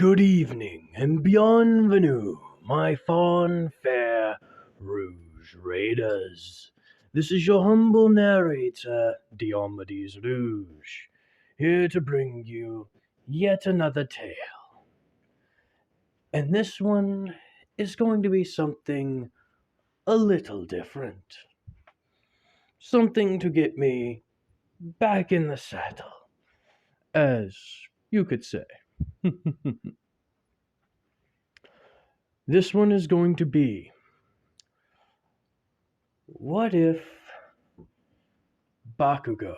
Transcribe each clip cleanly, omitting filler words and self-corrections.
Good evening and bienvenue, my fawn fair rouge raiders. This is your humble narrator, Diomedes Rouge, here to bring you yet another tale. And this one is going to be something a little different. Something to get me back in the saddle, as you could say. This one is going to be, what if Bakugo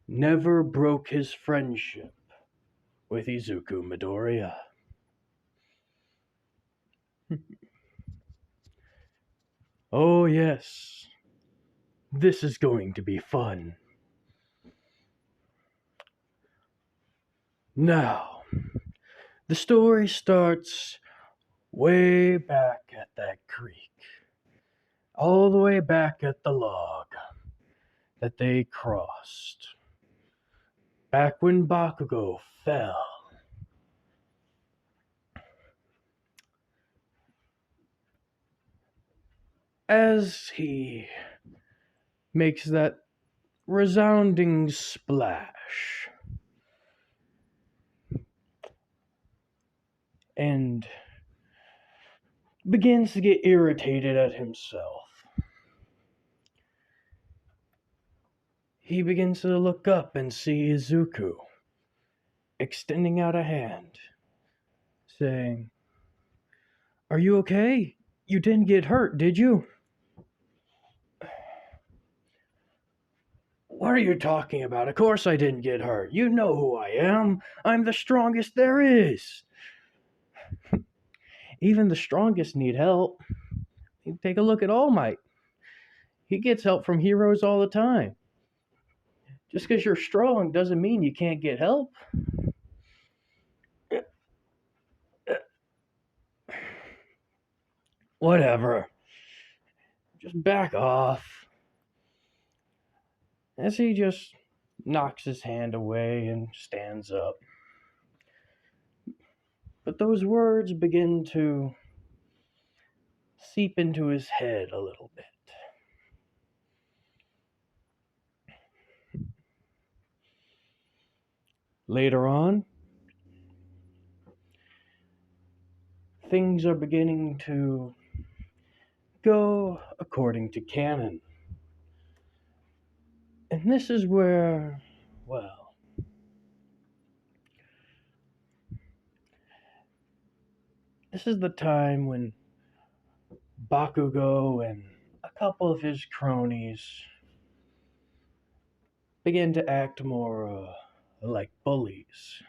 never broke his friendship with Izuku Midoriya? Oh yes, this is going to be fun. Now, the story starts way back at that creek. All the way back at the log that they crossed. Back when Bakugo fell. As he makes that resounding splash and begins to get irritated at himself. He begins to look up and see Izuku extending out a hand, saying, "Are you okay? You didn't get hurt, did you?" "What are you talking about? Of course I didn't get hurt. You know who I am. I'm the strongest there is." Even the strongest need help. Take a look at All Might. He gets help from heroes all the time. Just because you're strong doesn't mean you can't get help. Whatever. Just back off. As he just knocks his hand away and stands up. But those words begin to seep into his head a little bit. Later on, things are beginning to go according to canon. And this is where, well, this is the time when Bakugo and a couple of his cronies begin to act more like bullies,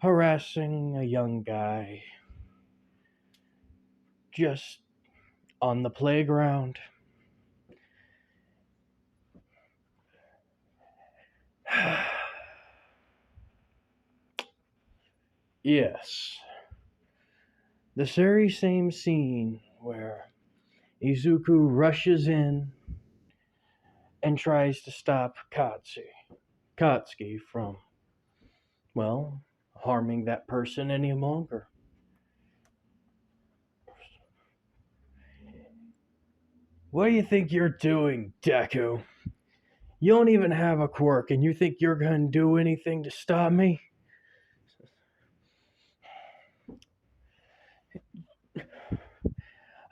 harassing a young guy just on the playground. Yes, the very same scene where Izuku rushes in and tries to stop Katsuki from, well, harming that person any longer. "What do you think you're doing, Deku? You don't even have a quirk, and you think you're going to do anything to stop me?"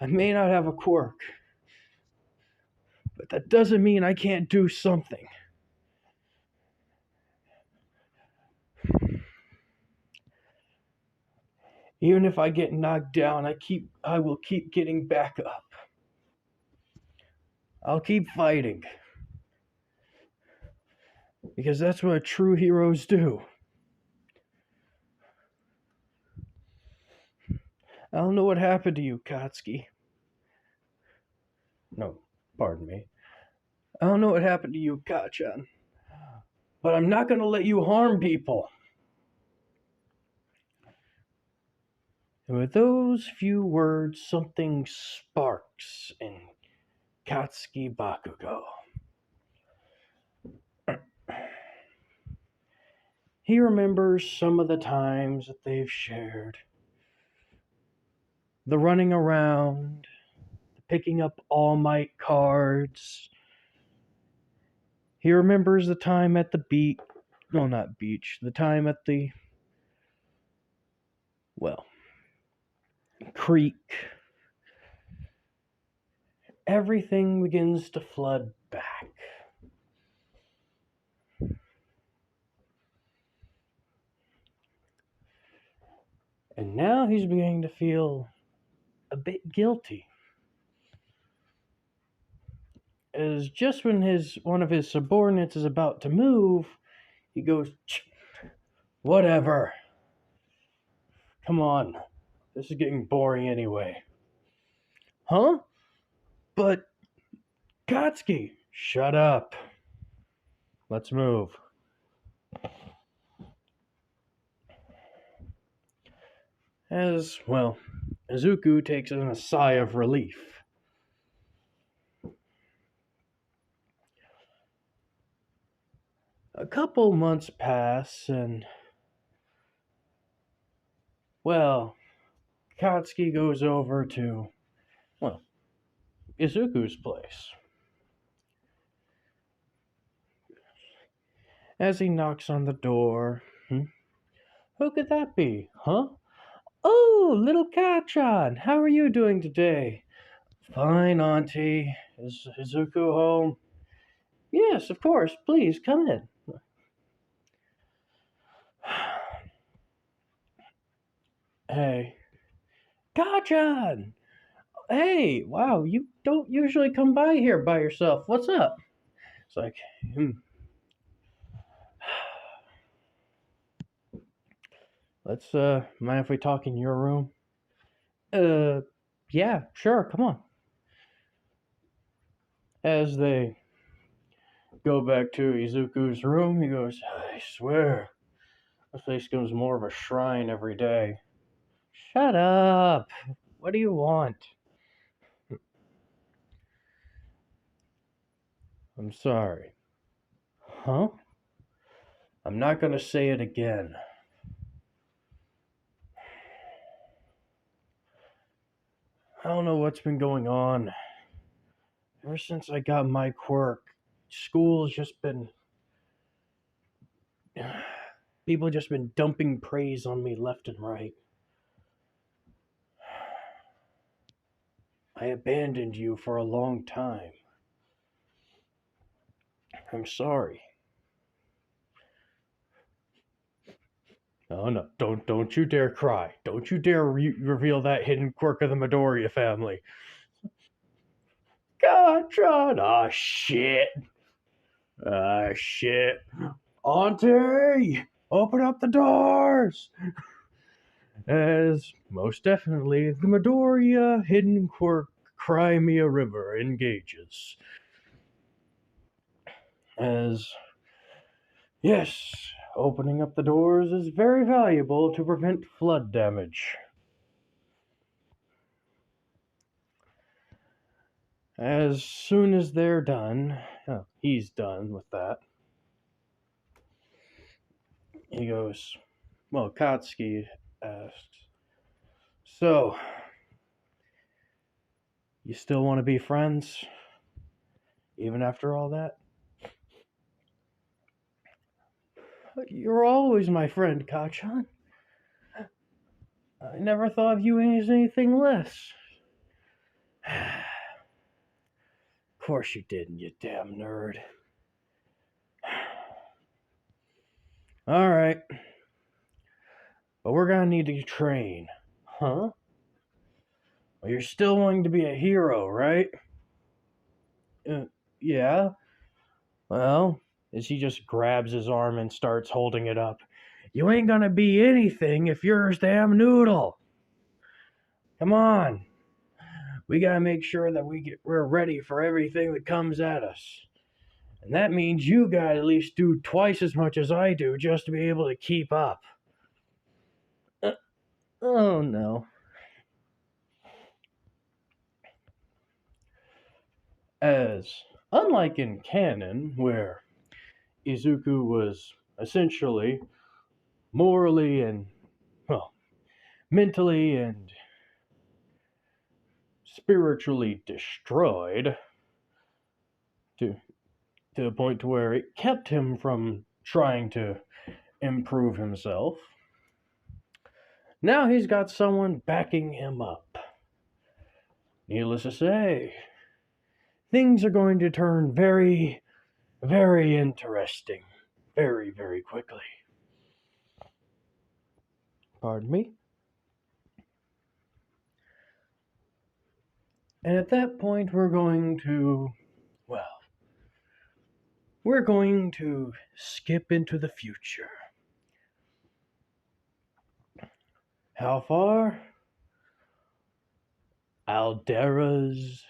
"I may not have a quirk, but that doesn't mean I can't do something." "Even if I get knocked down, I will keep getting back up. I'll keep fighting. Because that's what true heroes do." "I don't know what happened to you, Katsuki. No, pardon me. I don't know what happened to you, Kachan. But I'm not going to let you harm people." And with those few words, something sparks in Katsuki Bakugo. He remembers some of the times that they've shared. The running around, the picking up All Might cards. He remembers the time at the beach. No, not beach. The time at the, well, creek. Everything begins to flood back. And now he's beginning to feel a bit guilty. As just when one of his subordinates is about to move, he goes, "Whatever. Come on. This is getting boring anyway." "Huh? But Katsuki." "Shut up. Let's move." As, well, Izuku takes in a sigh of relief. A couple months pass, and, well, Katsuki goes over to, well, Izuku's place. As he knocks on the door, who could that be? Huh? "Oh, little Kachan, how are you doing today?" "Fine, Auntie. Is Izuku home?" "Yes, of course. Please, come in." "Hey. Kachan! Hey, wow, you don't usually come by here by yourself. What's up?" It's like, Let's, mind if we talk in your room?" Yeah, sure, come on." As they go back to Izuku's room, he goes, "I swear, this place becomes more of a shrine every day." "Shut up. What do you want?" "I'm sorry." "Huh?" "I'm not gonna say it again." "I don't know what's been going on. Ever since I got my quirk, school's just been... people just been dumping praise on me left and right. I abandoned you for a long time. I'm sorry." "Oh no, don't you dare cry. Don't you dare reveal that hidden quirk of the Midoriya family." "God, John, ah shit. Ah shit. Auntie, open up the doors." As, most definitely, the Midoriya hidden quirk Crimea River engages. As, yes, opening up the doors is very valuable to prevent flood damage. As soon as they're done, he's done with that, he goes, well, Katsuki asks, "So, you still want to be friends? Even after all that?" "You're always my friend, Kachan. I never thought of you as anything less." "Of course you didn't, you damn nerd." "Alright, but we're gonna need to train." "Huh? Well, you're still wanting to be a hero, right?" Yeah. Well," as he just grabs his arm and starts holding it up, "you ain't gonna be anything if you're a damn noodle. Come on. We gotta make sure that we're ready for everything that comes at us. And that means you gotta at least do twice as much as I do just to be able to keep up." Oh no. As, unlike in canon, where Izuku was essentially morally and, well, mentally and spiritually destroyed to to the point to where it kept him from trying to improve himself. Now he's got someone backing him up. Needless to say, things are going to turn very, very interesting very, very quickly. Pardon me? And at that point, well, we're going to skip into the future. How far? Aldera's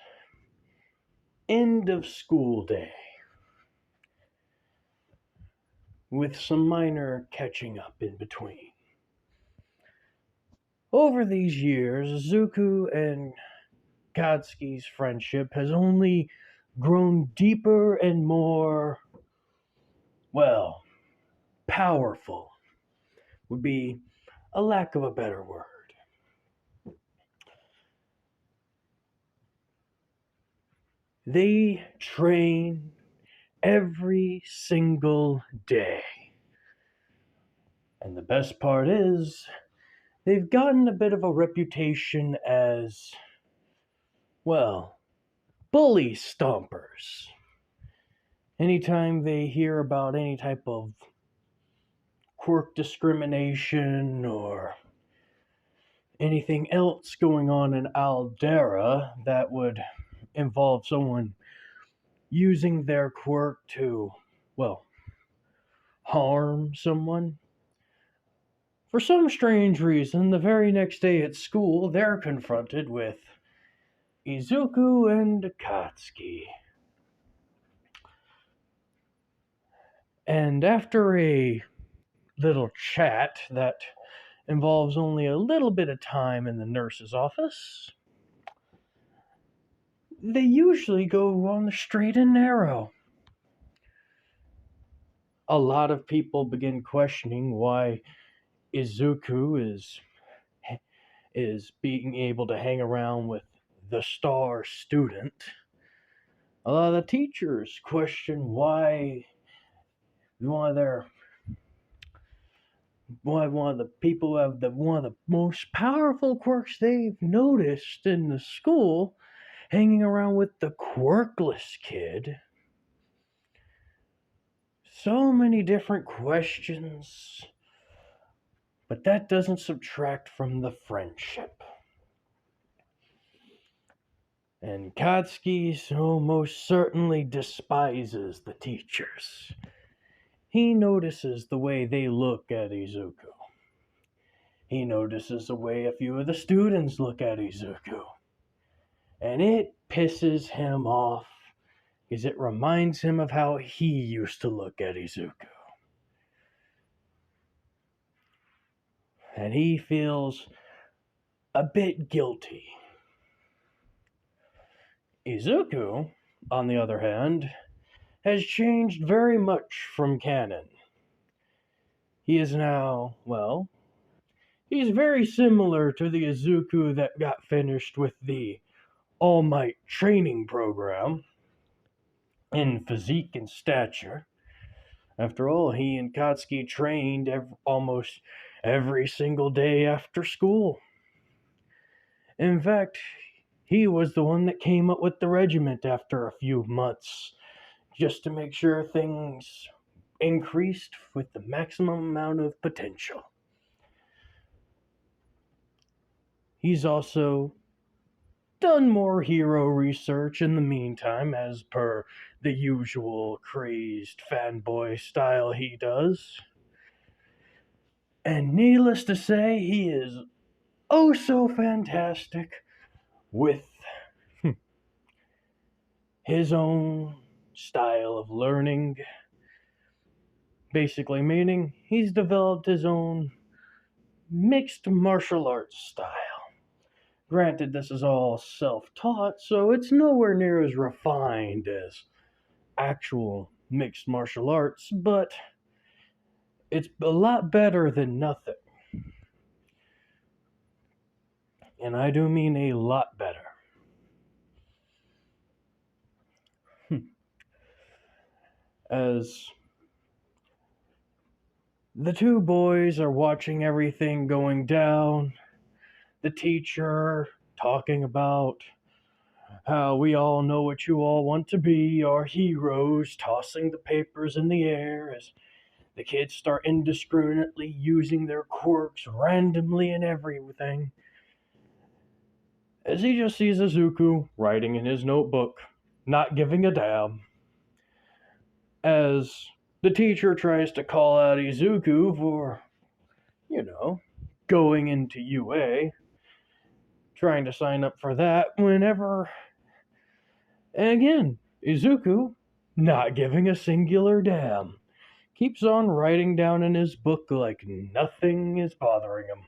end of school day, with some minor catching up in between. Over these years, Zuko and Katsuki's friendship has only grown deeper and more, well, powerful, would be a lack of a better word. They train every single day. And the best part is, they've gotten a bit of a reputation as, well, bully stompers. Anytime they hear about any type of quirk discrimination or anything else going on in Aldera that would involve someone using their quirk to, well, harm someone, for some strange reason, the very next day at school, they're confronted with Izuku and Katsuki. And after a little chat that involves only a little bit of time in the nurse's office, they usually go on the straight and narrow. A lot of people begin questioning why Izuku is being able to hang around with the star student. A lot of the teachers question one of their one of the people who have one of the most powerful quirks they've noticed in the school hanging around with the quirkless kid. So many different questions, but that doesn't subtract from the friendship. And Katsuki so most certainly despises the teachers. He notices the way they look at Izuku. He notices the way a few of the students look at Izuku. And it pisses him off because it reminds him of how he used to look at Izuku. And he feels a bit guilty. Izuku, on the other hand, has changed very much from canon. He is now, well, he's very similar to the Izuku that got finished with the All Might training program in physique and stature. After all, he and Katsuki trained almost every single day after school. In fact, he was the one that came up with the regiment after a few months, just to make sure things increased with the maximum amount of potential. He's also done more hero research in the meantime, as per the usual crazed fanboy style he does. And needless to say, he is oh so fantastic with his own style of learning. Basically, meaning he's developed his own mixed martial arts style. Granted, this is all self taught, so it's nowhere near as refined as actual mixed martial arts, but It's a lot better than nothing. And I do mean a lot better. As the two boys are watching everything going down, the teacher talking about how we all know what you all want to be, our heroes, tossing the papers in the air as the kids start indiscriminately using their quirks randomly and everything. As he just sees Izuku writing in his notebook, not giving a damn. As the teacher tries to call out Izuku for, going into UA, trying to sign up for that whenever. And again, Izuku, not giving a singular damn, keeps on writing down in his book like nothing is bothering him,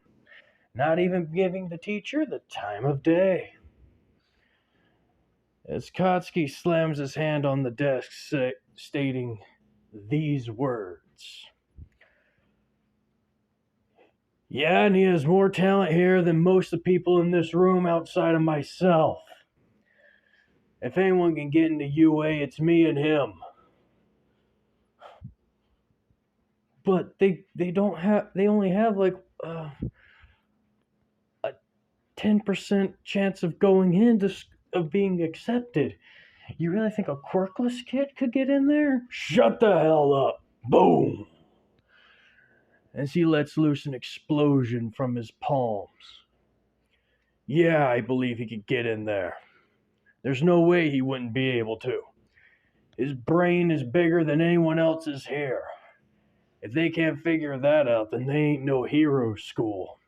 not even giving the teacher the time of day. As Katsuki slams his hand on the desk, stating these words. Yeah, and he has more talent here than most of the people in this room outside of myself. If anyone can get into UA, it's me and him. But they only have like a 10% chance of going in of being accepted. You really think a quirkless kid could get in there? Shut the hell up. Boom. As he lets loose an explosion from his palms. Yeah, I believe he could get in there. There's no way he wouldn't be able to. His brain is bigger than anyone else's here. If they can't figure that out, then they ain't no hero school.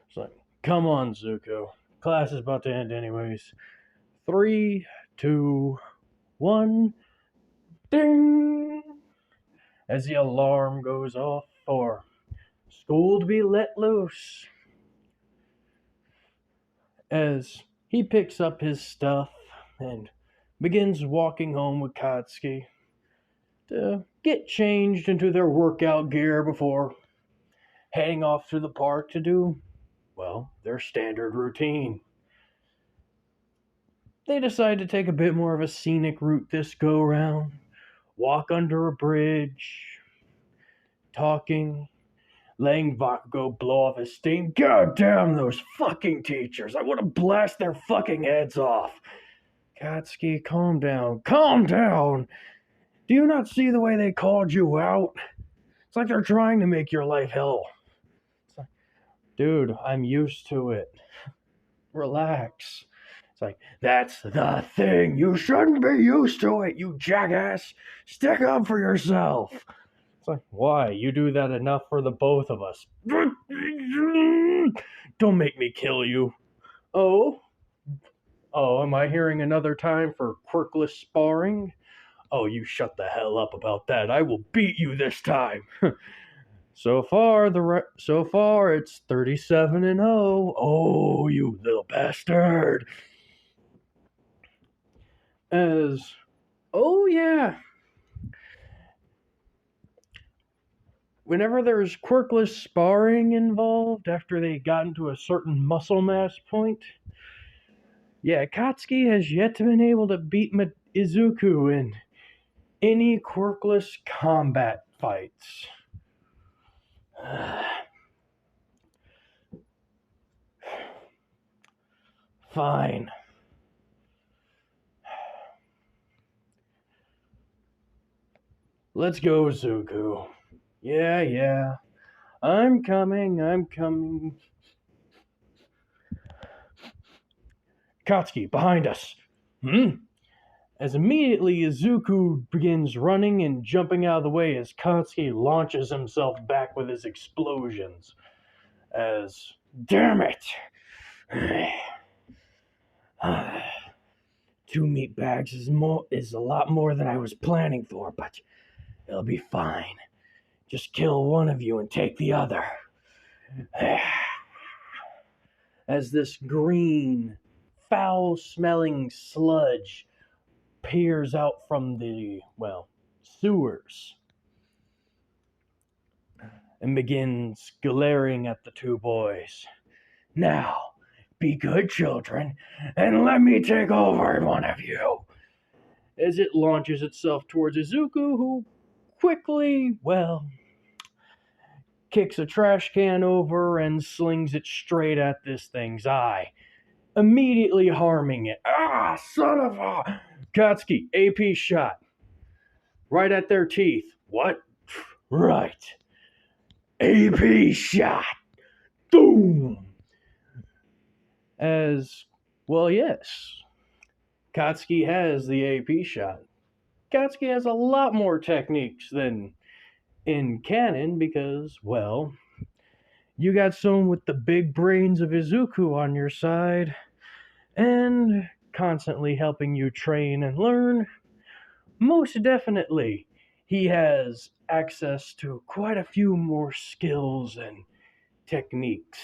It's like, come on, Zuko. Class is about to end anyways. 3, 2, 1. Ding! As the alarm goes off for school to be let loose. As he picks up his stuff and begins walking home with Katsuki to get changed into their workout gear before heading off to the park to do, well, their standard routine. They decide to take a bit more of a scenic route this go round, walk under a bridge, talking, letting Bakugo blow off his steam. God damn those fucking teachers! I want to blast their fucking heads off! Katsuki, calm down. Calm down! Do you not see the way they called you out? It's like they're trying to make your life hell. It's like, dude, I'm used to it. Relax. It's like, that's the thing. You shouldn't be used to it, you jackass. Stick up for yourself. It's like, why? You do that enough for the both of us. Don't make me kill you. Oh? Oh, am I hearing another time for quirkless sparring? Oh, you shut the hell up about that. I will beat you this time. So far, it's 37-0. Oh, you little bastard. Oh yeah. Whenever there's quirkless sparring involved after they got into a certain muscle mass point, yeah, Katsuki has yet to been able to beat Izuku in any quirkless combat fights. Fine. Let's go, Zuko. Yeah. I'm coming. Katsuki, behind us. As immediately Izuku begins running and jumping out of the way as Katsuki launches himself back with his explosions. As, damn it! 2 meat bags is a lot more than I was planning for, but it'll be fine. Just kill one of you and take the other. As this green, foul-smelling sludge peers out from the, sewers and begins glaring at the two boys. Now, be good children, and let me take over one of you. As it launches itself towards Izuku, who quickly, kicks a trash can over and slings it straight at this thing's eye, immediately harming it. Ah, son of a... Katsuki, AP shot. Right at their teeth. What? Right. AP shot. Boom. Yes. Katsuki has the AP shot. Katsuki has a lot more techniques than in canon because, you got someone with the big brains of Izuku on your side and constantly helping you train and learn. Most definitely, he has access to quite a few more skills and techniques.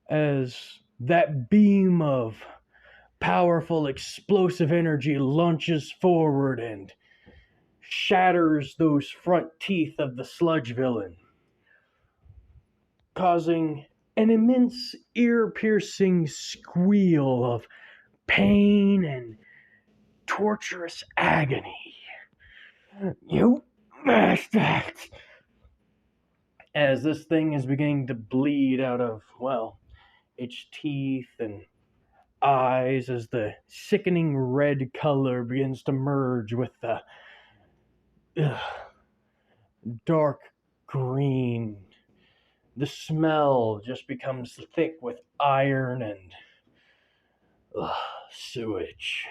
As that beam of powerful explosive energy launches forward and shatters those front teeth of the sludge villain, causing an immense ear-piercing squeal of pain and torturous agony. You bastards! As this thing is beginning to bleed out of, its teeth and eyes, as the sickening red color begins to merge with the dark green. The smell just becomes thick with iron and sewage.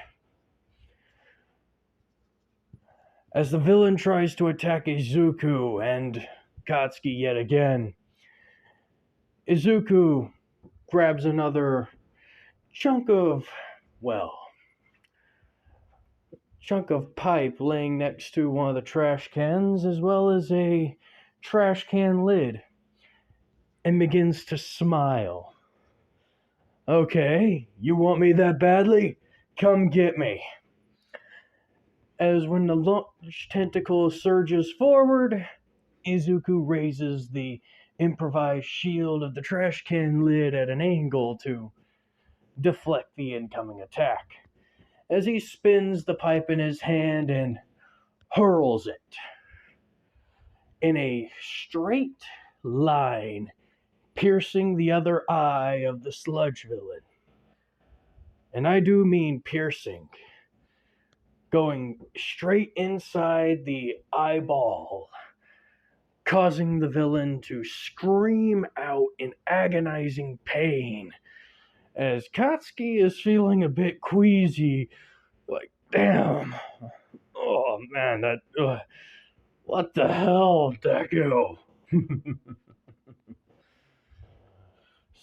As the villain tries to attack Izuku and Katsuki yet again, Izuku grabs another chunk of pipe laying next to one of the trash cans, as well as a trash can lid, and begins to smile. Okay, you want me that badly? Come get me. As when the launch tentacle surges forward, Izuku raises the improvised shield of the trash can lid at an angle to deflect the incoming attack, as he spins the pipe in his hand and hurls it in a straight line, piercing the other eye of the sludge villain. And I do mean piercing, going straight inside the eyeball, causing the villain to scream out in agonizing pain, as Katsuki is feeling a bit queasy, like, damn, oh man, what the hell, Deku?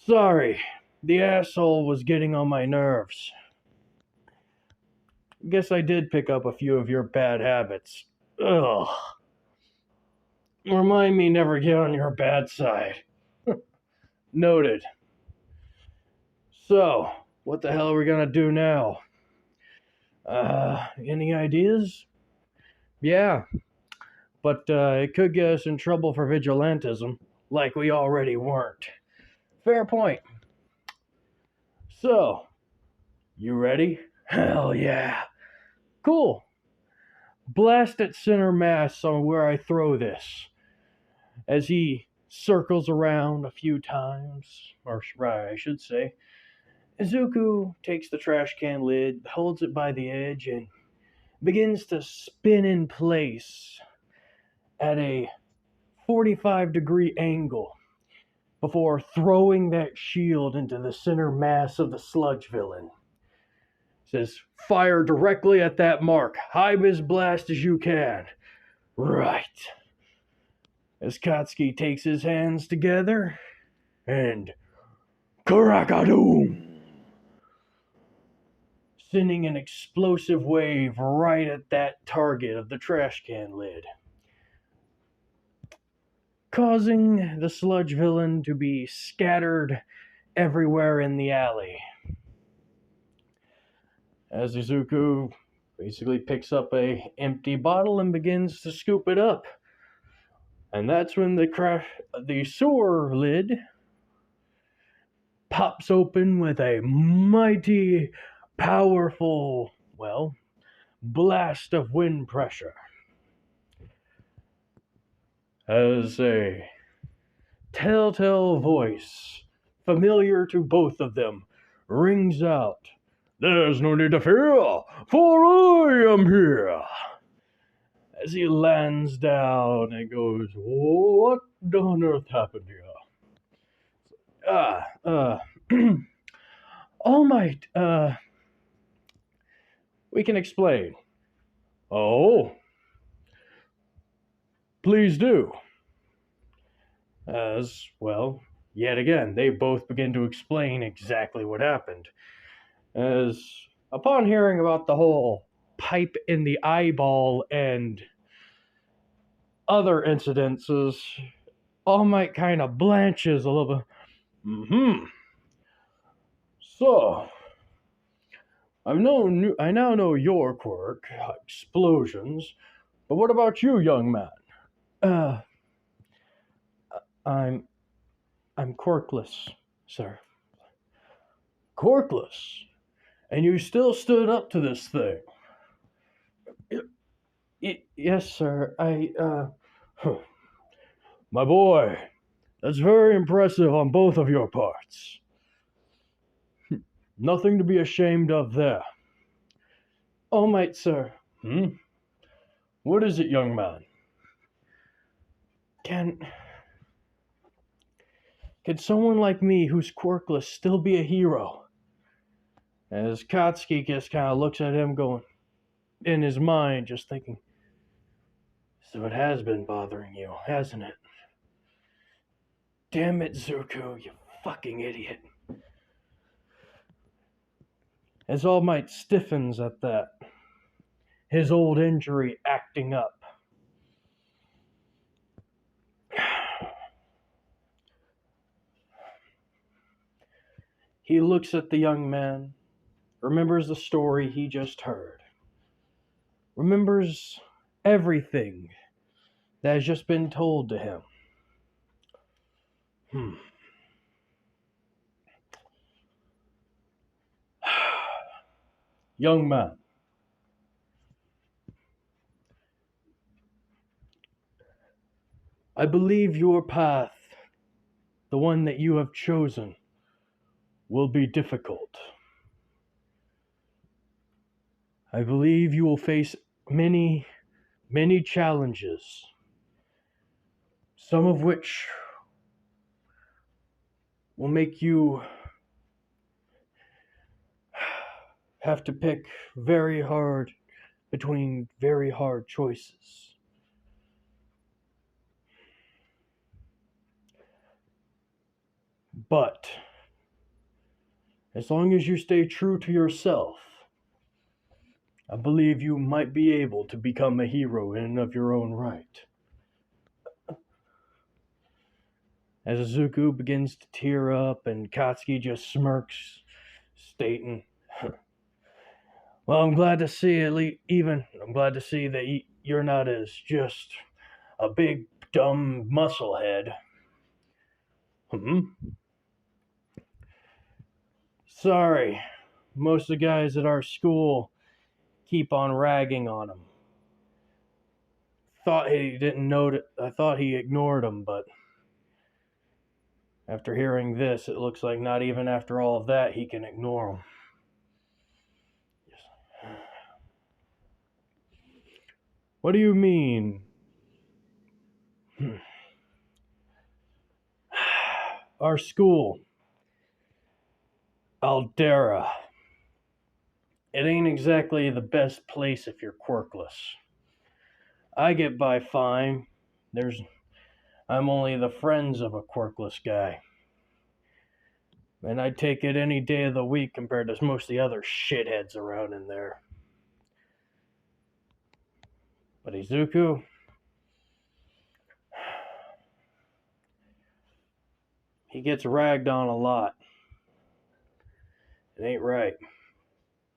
Sorry, the asshole was getting on my nerves. Guess I did pick up a few of your bad habits. Ugh. Remind me never get on your bad side. Noted. So, what the hell are we gonna do now? Any ideas? Yeah, but it could get us in trouble for vigilantism, like we already weren't. Fair point. So, you ready? Hell yeah. Cool. Blast at center mass on where I throw this. As he circles around a few times, or I should say, Izuku takes the trash can lid, holds it by the edge, and begins to spin in place at a 45-degree angle before throwing that shield into the center mass of the sludge villain. Says, fire directly at that mark. High vis blast as you can. Right. As Katsuki takes his hands together and Karakadoom, sending an explosive wave right at that target of the trash can lid, causing the sludge villain to be scattered everywhere in the alley. As Izuku basically picks up a empty bottle and begins to scoop it up. And that's when the sewer lid pops open with a mighty, powerful, well, blast of wind pressure. As a telltale voice, familiar to both of them, rings out, "There's no need to fear, for I am here." As he lands down and goes, "What on earth happened here?" Ah, All Might, we can explain. Oh, please do. As, well, yet again, they both begin to explain exactly what happened. As, upon hearing about the whole pipe in the eyeball and other incidences, All Might kind of blanches a little bit. So, I now know your quirk, explosions, but what about you, young man? Uh, I'm quirkless, sir. Quirkless? And you still stood up to this thing? Yes, sir. My boy, that's very impressive on both of your parts. Nothing to be ashamed of there. All Might, sir. What is it, young man? Can someone like me who's quirkless still be a hero? As Katsuki just kind of looks at him going, in his mind, just thinking, so it has been bothering you, hasn't it? Damn it, Zuko, you fucking idiot. As All Might stiffens at that, his old injury acting up. He looks at the young man, remembers the story he just heard, remembers everything that has just been told to him. Young man, I believe your path, the one that you have chosen, will be difficult. I believe you will face many, many challenges, some of which will make you have to pick very hard between very hard choices. But as long as you stay true to yourself, I believe you might be able to become a hero in and of your own right. As Izuku begins to tear up and Katsuki just smirks, stating, "Well, I'm glad to see I'm glad to see that you're not as just a big dumb musclehead." Sorry, most of the guys at our school keep on ragging on him. Thought he didn't know I thought he ignored him, but after hearing this, it looks like not even after all of that he can ignore him. What do you mean? Our school, Aldera. It ain't exactly the best place if you're quirkless. I get by fine. I'm only the friends of a quirkless guy. And I'd take it any day of the week compared to most of the other shitheads around in there. But Izuku, he gets ragged on a lot. It ain't right.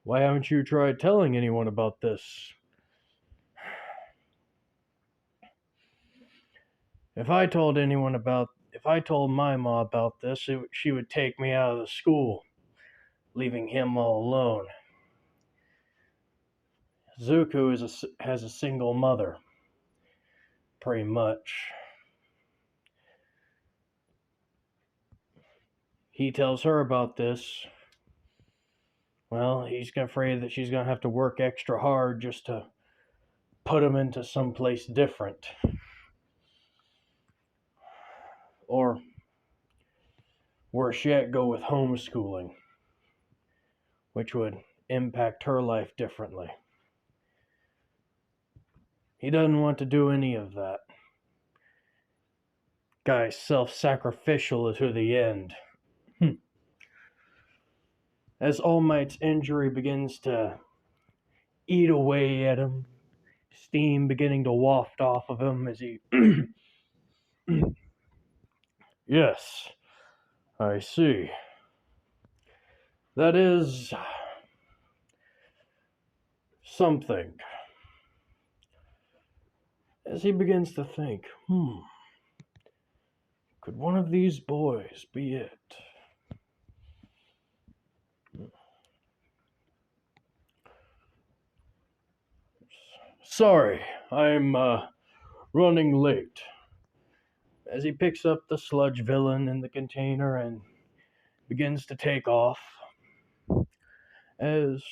Why haven't you tried telling anyone about this? If I told my ma about this, she would take me out of the school, leaving him all alone. Zuko has a single mother, pretty much. He tells her about this. Well, he's afraid that she's going to have to work extra hard just to put him into someplace different. Or, worse yet, go with homeschooling, which would impact her life differently. He doesn't want to do any of that. Guy's self-sacrificial to the end. As All Might's injury begins to eat away at him, steam beginning to waft off of him as he... Yes, I see. That is... something. As he begins to think, could one of these boys be it? Sorry, I'm running late. As he picks up the sludge villain in the container and begins to take off, as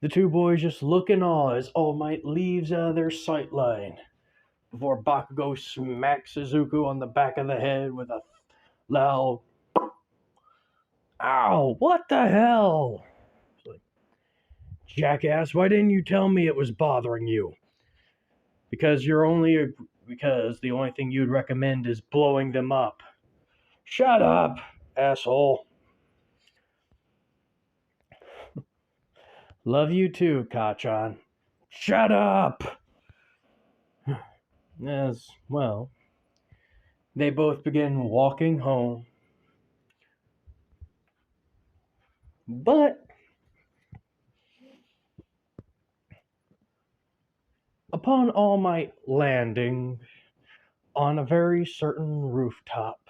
the two boys just look in awe as All Might leaves their sight line before Bakugo smacks Izuku on the back of the head with a loud "Ow, what the hell?" It's like, jackass, why didn't you tell me it was bothering you? Because the only thing you'd recommend is blowing them up. Shut up, asshole. Love you too, Kachan. Shut up! As well, they both begin walking home. But upon All Might landing on a very certain rooftop,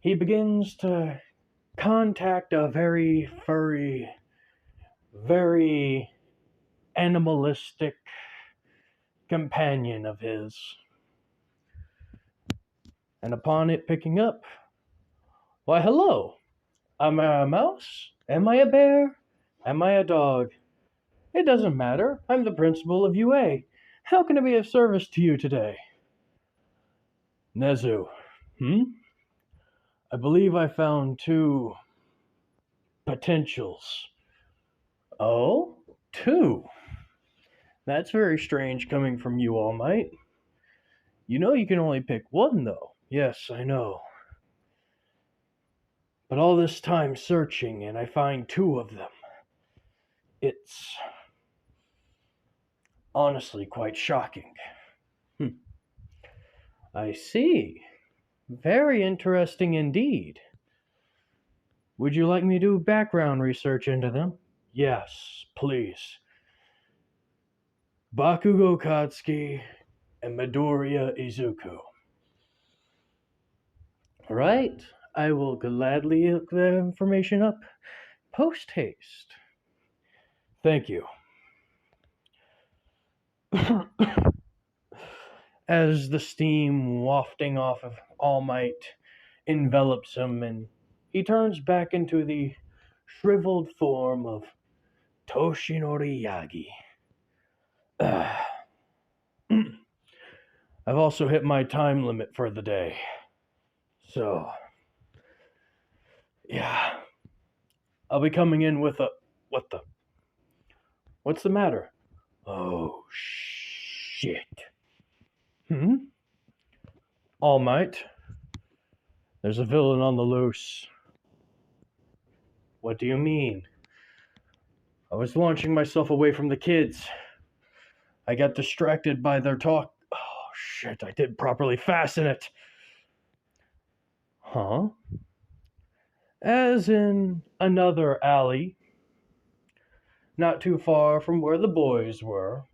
he begins to contact a very furry, very animalistic companion of his. And upon it picking up, why, hello. Am I a mouse? Am I a bear? Am I a dog? It doesn't matter. I'm the principal of UA. How can I be of service to you today? Nezu. I believe I found 2 potentials. Oh? 2? That's very strange coming from you, All Might. You know you can only pick 1, though. Yes, I know. But all this time searching, and I find 2 of them. It's honestly quite shocking. I see. Very interesting indeed. Would you like me to do background research into them? Yes, please. Bakugo Katsuki and Midoriya Izuku. Alright, I will gladly look that information up post haste. Thank you. As the steam wafting off of All Might envelops him, and he turns back into the shriveled form of Toshinori Yagi. I've also hit my time limit for the day. So, yeah. I'll be coming in with a... What's the matter? Oh, shit. All Might. There's a villain on the loose. What do you mean? I was launching myself away from the kids. I got distracted by their talk. Oh, shit, I didn't properly fasten it. Huh? As in another alley, not too far from where the boys were,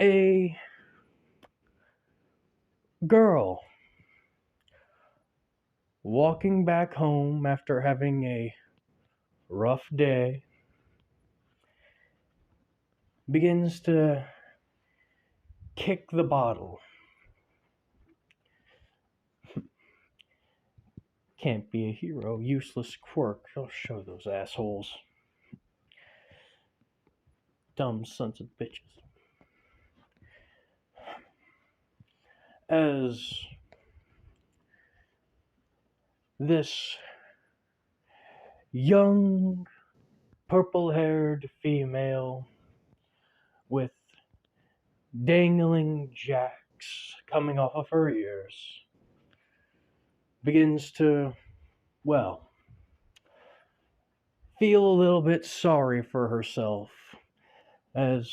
a girl walking back home after having a rough day begins to kick the bottle. Can't be a hero, useless quirk. I'll show those assholes. Dumb sons of bitches. As this young, purple haired female with dangling jacks coming off of her ears begins to, well, feel a little bit sorry for herself, as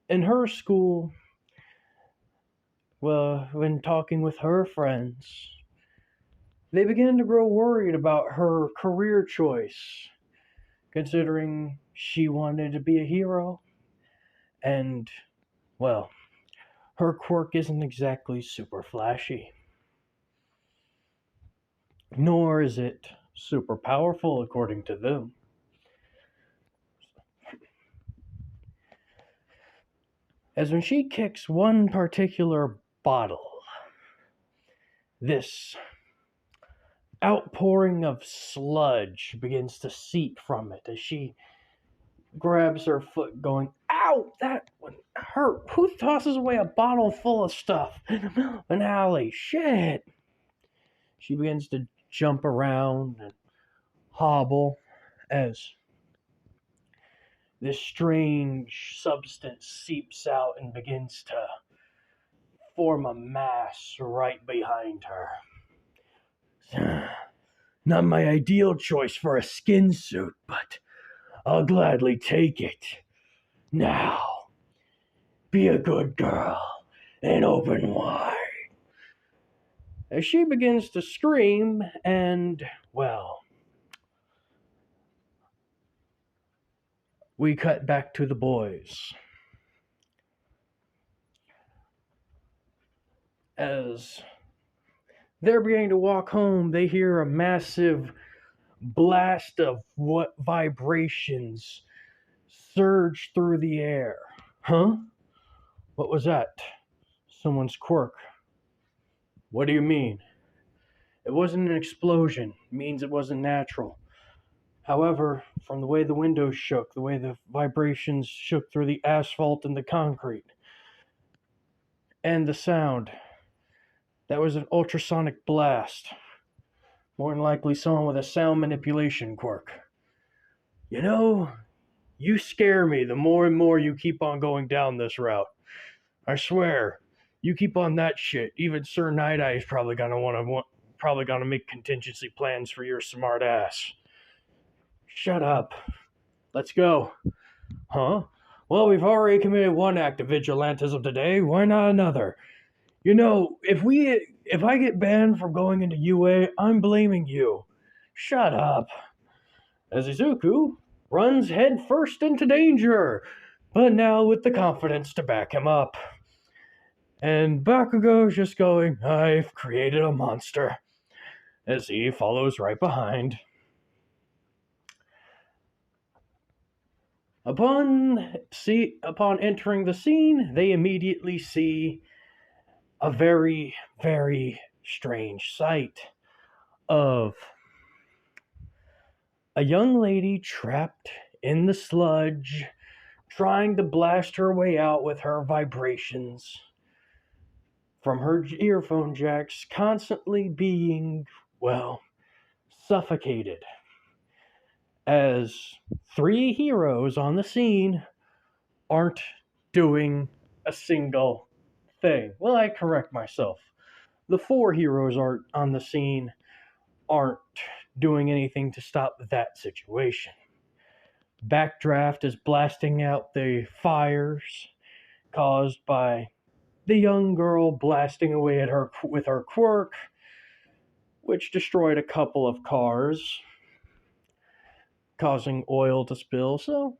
in her school, well, when talking with her friends, they began to grow worried about her career choice, considering she wanted to be a hero, and, well, her quirk isn't exactly super flashy, nor is it super powerful according to them. As when she kicks one particular bottle, this outpouring of sludge begins to seep from it as she grabs her foot, going, "Ow, that one hurt. Who tosses away a bottle full of stuff in the middle of an alley? Shit." She begins to jump around and hobble as this strange substance seeps out and begins to form a mass right behind her. Not my ideal choice for a skin suit, but I'll gladly take it. Now, be a good girl and open wide. As she begins to scream, and, well, we cut back to the boys. As they're beginning to walk home, they hear a massive blast of what vibrations surge through the air. Huh? What was that? Someone's quirk. What do you mean? It wasn't an explosion. It means it wasn't natural. However, from the way the windows shook, the way the vibrations shook through the asphalt and the concrete, and the sound, that was an ultrasonic blast. More than likely someone with a sound manipulation quirk. You know, you scare me the more and more you keep on going down this route. I swear, you keep on that shit, even Sir Night Eye is probably gonna make contingency plans for your smart ass. Shut up. Let's go. Huh? Well, we've already committed one act of vigilantism today. Why not another? You know, if I get banned from going into UA, I'm blaming you. Shut up. As Izuku runs headfirst into danger, but now with the confidence to back him up. And Bakugo's just going, "I've created a monster," as he follows right behind. Upon entering the scene, they immediately see a very, very strange sight of a young lady trapped in the sludge, trying to blast her way out with her vibrations from her earphone jacks, constantly being, well, suffocated. As 3 heroes on the scene aren't doing a single thing. Well, I correct myself. The 4 heroes are on the scene aren't doing anything to stop that situation. Backdraft is blasting out the fires caused by the young girl blasting away at her with her quirk, which destroyed a couple of cars, causing oil to spill. So,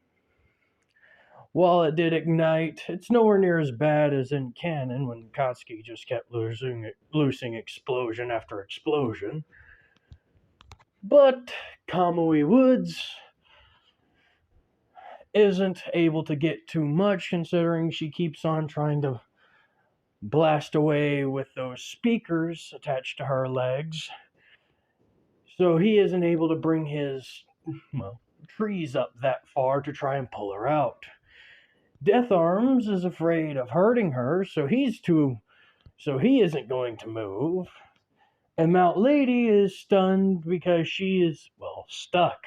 while it did ignite, it's nowhere near as bad as in canon when Katsuki just kept losing explosion after explosion. But Kamui Woods isn't able to get too much considering she keeps on trying to blast away with those speakers attached to her legs. So he isn't able to bring his, well, trees up that far to try and pull her out. Death Arms is afraid of hurting her, so he isn't going to move. And Mount Lady is stunned because she is, well, stuck.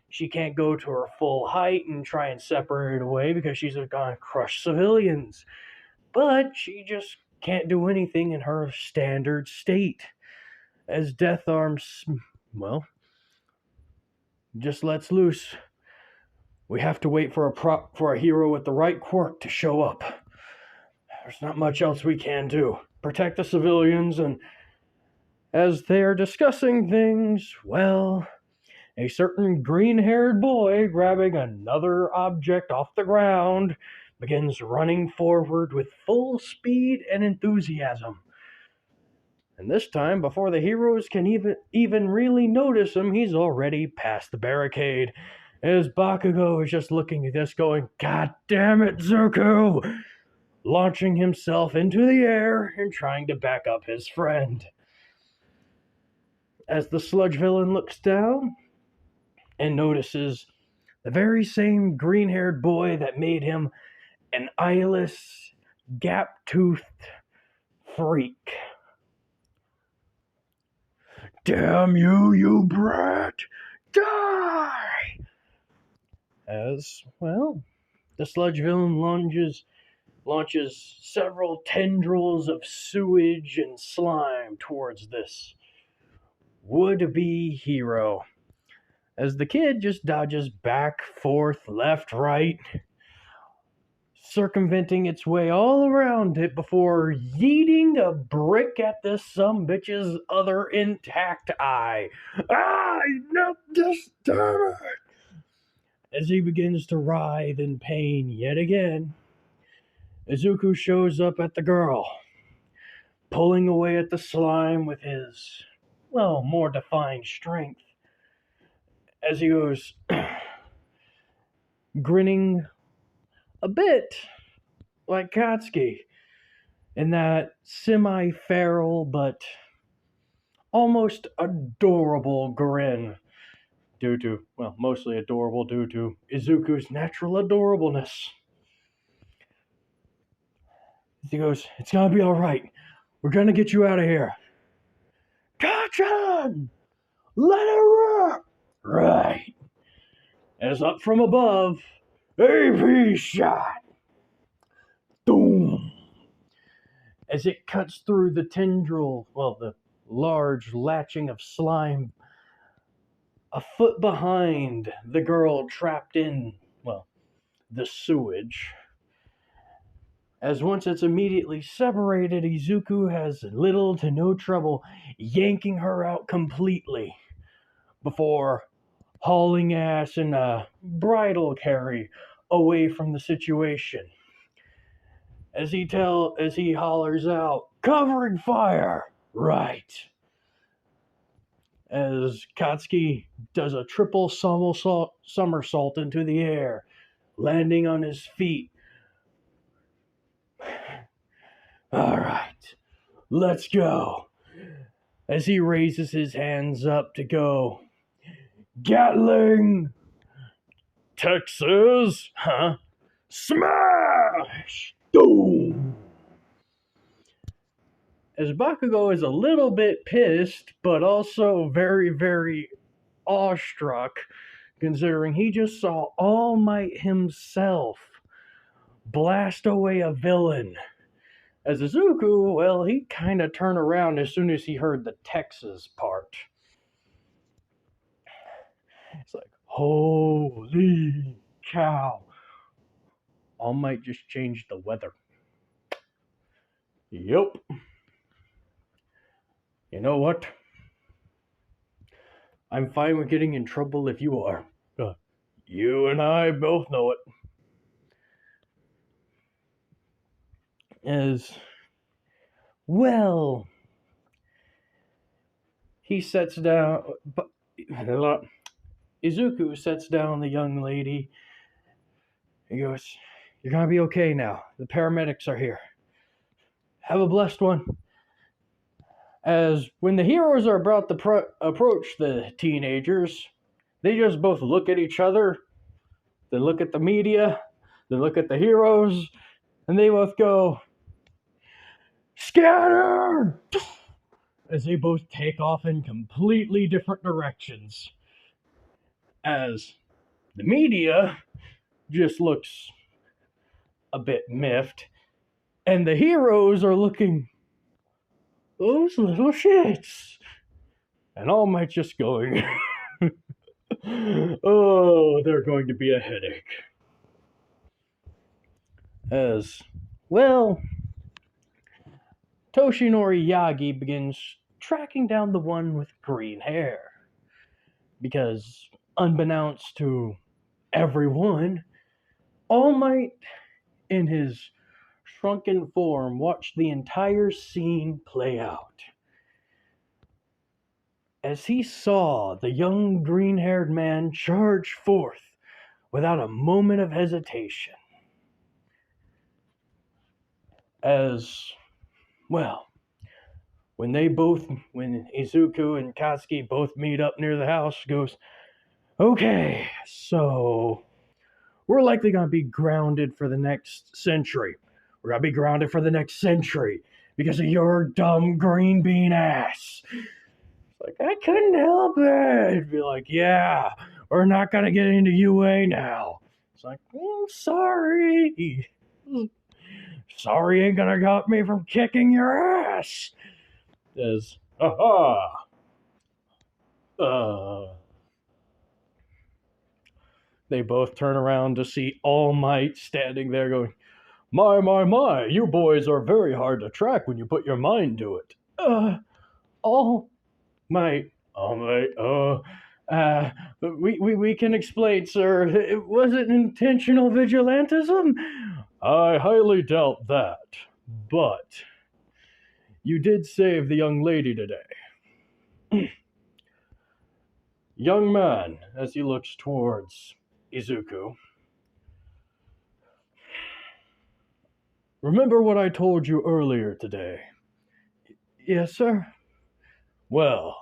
She can't go to her full height and try and separate away because she's going to crush civilians. But she just can't do anything in her standard state. As Death Arms, well, just lets loose. We have to wait for a hero with the right quirk to show up. There's not much else we can do. Protect the civilians, and as they're discussing things, well, a certain green-haired boy grabbing another object off the ground begins running forward with full speed and enthusiasm. And this time, before the heroes can even really notice him, he's already past the barricade. As Bakugo is just looking at this going, "God damn it, Zuko!" launching himself into the air and trying to back up his friend. As the sludge villain looks down and notices the very same green-haired boy that made him an eyeless, gap-toothed freak. "Damn you, you brat! Die!" As, well, the sludge villain launches several tendrils of sewage and slime towards this would-be hero. As the kid just dodges back, forth, left, right, circumventing its way all around it before yeeting a brick at this sumbitch's other intact eye. "Ah, not this time!" As he begins to writhe in pain yet again, Izuku shows up at the girl, pulling away at the slime with his, well, more defined strength. As he goes, grinning a bit like Katsuki, in that semi-feral but almost adorable grin, mostly adorable due to Izuku's natural adorableness. He goes, "It's gonna be alright. We're gonna get you out of here." "Kachan! Let it rip!" Right. As up from above, AP shot! Boom! As it cuts through the the large latching of slime, a foot behind the girl trapped in, the sewage. As once it's immediately separated, Izuku has little to no trouble yanking her out completely before hauling ass in a bridal carry away from the situation. As he hollers out, "Covering fire!" Right. As Katsuki does a triple somersault into the air, landing on his feet. "All right, let's go." As he raises his hands up to go, "Gatling! Texas! Huh? Smash! Boom!" As Bakugo is a little bit pissed, but also very, very awestruck, considering he just saw All Might himself blast away a villain. As Izuku, well, he kind of turned around as soon as he heard the Texas part. It's like, holy cow. All Might just changed the weather. Yup. You know what? I'm fine with getting in trouble if you are. Uh, you and I both know it. As well, he sets down. But Izuku sets down the young lady. He goes, "You're gonna be okay now. The paramedics are here. Have a blessed one." As when the heroes are about to approach the teenagers, they just both look at each other. They look at the media. They look at the heroes, and they both go, "Scatter!" As they both take off in completely different directions. As the media just looks a bit miffed, and the heroes are looking, those little shits. And All Might's just going, oh, they're going to be a headache. As well, Toshinori Yagi begins tracking down the one with green hair. Because, unbeknownst to everyone, All Might, in his shrunken form, watched the entire scene play out. As he saw the young green haired man charge forth without a moment of hesitation. As well, when Izuku and Katsuki both meet up near the house, goes, "Okay, so we're likely going to be grounded for the next century. We're going to be grounded for the next century because of your dumb green bean ass." It's like, I couldn't help it. Be like, "Yeah, we're not going to get into UA now." It's like, sorry. Sorry ain't going to stop me from kicking your ass. As, aha. They both turn around to see All Might standing there going, my, you boys are very hard to track when you put your mind to it." All Might, we can explain, sir. It wasn't intentional vigilantism. I highly doubt that, but you did save the young lady today. Young man, as he looks towards Izuku, remember what I told you earlier today? Yes, sir. Well,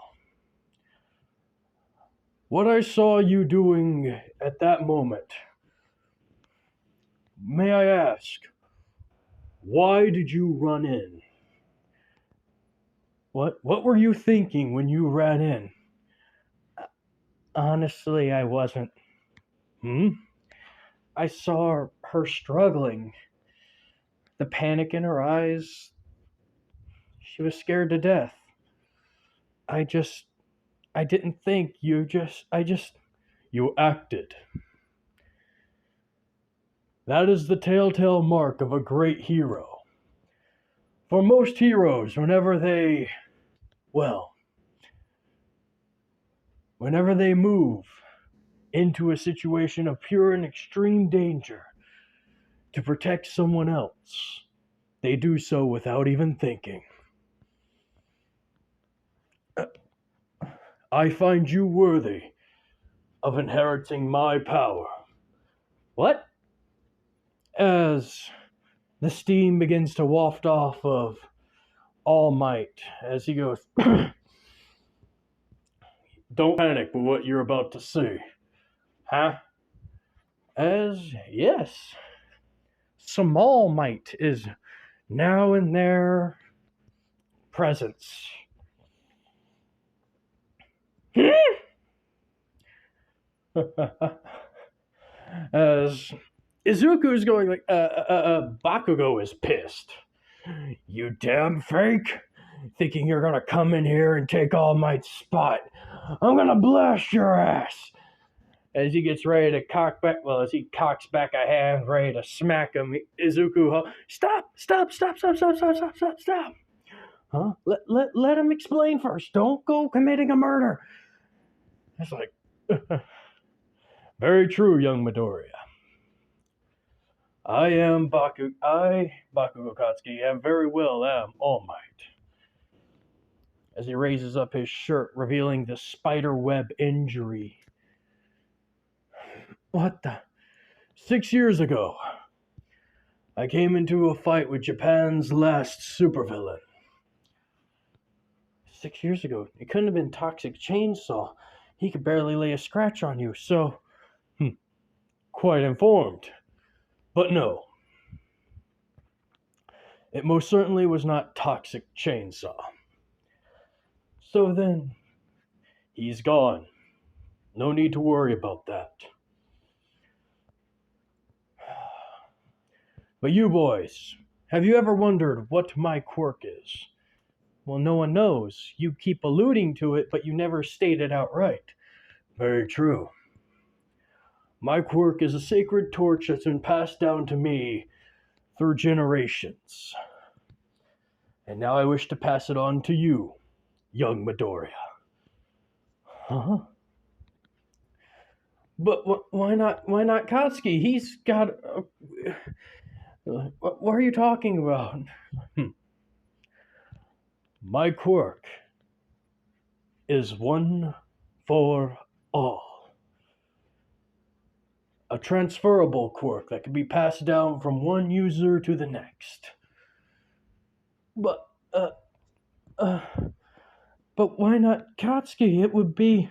what I saw you doing at that moment, may I ask, why did you run in? What were you thinking when you ran in? Honestly, I wasn't. I saw her struggling. The panic in her eyes. She was scared to death. I didn't think. You acted. That is the telltale mark of a great hero. For most heroes, whenever they move into a situation of pure and extreme danger to protect someone else, they do so without even thinking. I find you worthy of inheriting my power. What? As the steam begins to waft off of All Might, as he goes, don't panic with what you're about to see. Huh? As, yes, some All Might is now in their presence. As Izuku is going like, Bakugo is pissed. "You damn fake! Thinking you're gonna come in here and take All Might's spot. I'm gonna blast your ass." As he gets ready to as he cocks back a hand, ready to smack him, Izuku, stop, stop, stop, stop, stop, stop, stop, stop, stop. Huh? Let him explain first. Don't go committing a murder. It's like, very true, young Midoriya. Bakugo Katsuki, am very well am All Might. As he raises up his shirt, revealing the spider web injury. What the? 6 years ago, I came into a fight with Japan's last supervillain. 6 years ago? It couldn't have been Toxic Chainsaw. He could barely lay a scratch on you, so... quite informed. But no. It most certainly was not Toxic Chainsaw. So then, he's gone. No need to worry about that. But you boys, have you ever wondered what my quirk is? Well, no one knows. You keep alluding to it, but you never state it outright. Very true. My quirk is a sacred torch that's been passed down to me through generations. And now I wish to pass it on to you, young Midoriya. Huh? But why not Katsuki? He's got... what are you talking about? My quirk is one for all. A transferable quirk that can be passed down from one user to the next. But why not Katsuki? It would be...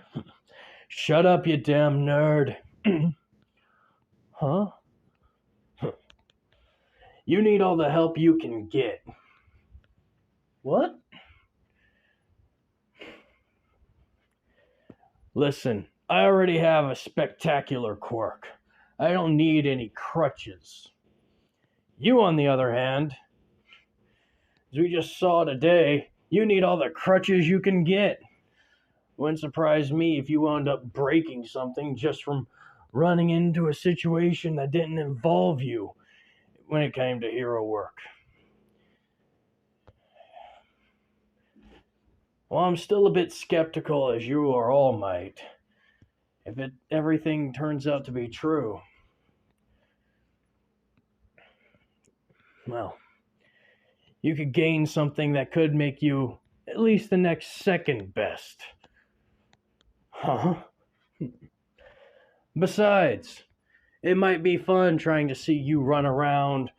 Shut up, you damn nerd. Huh? You need all the help you can get. What? Listen, I already have a spectacular quirk. I don't need any crutches. You, on the other hand, as we just saw today, you need all the crutches you can get. Wouldn't surprise me if you wound up breaking something just from running into a situation that didn't involve you when it came to hero work. Well, I'm still a bit skeptical, as you are, All Might, if everything turns out to be true. Well, you could gain something that could make you at least the next second best. Huh? Besides, it might be fun trying to see you run around,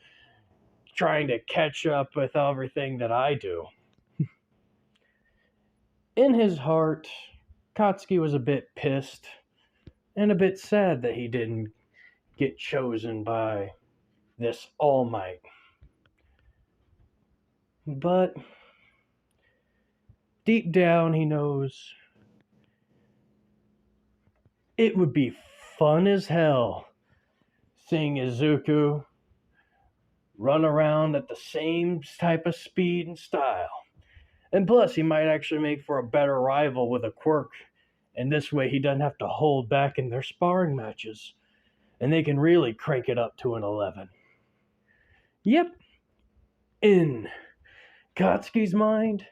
trying to catch up with everything that I do. In his heart, Katsuki was a bit pissed and a bit sad that he didn't get chosen by this All Might. But deep down he knows it would be fun as hell seeing Izuku run around at the same type of speed and style. And plus, he might actually make for a better rival with a quirk. And this way, he doesn't have to hold back in their sparring matches. And they can really crank it up to an 11. Yep. In Katsuki's mind,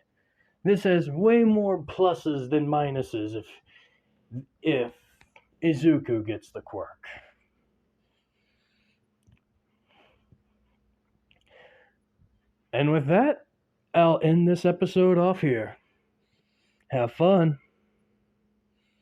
this has way more pluses than minuses if Izuku gets the quirk. And with that, I'll end this episode off here. Have fun.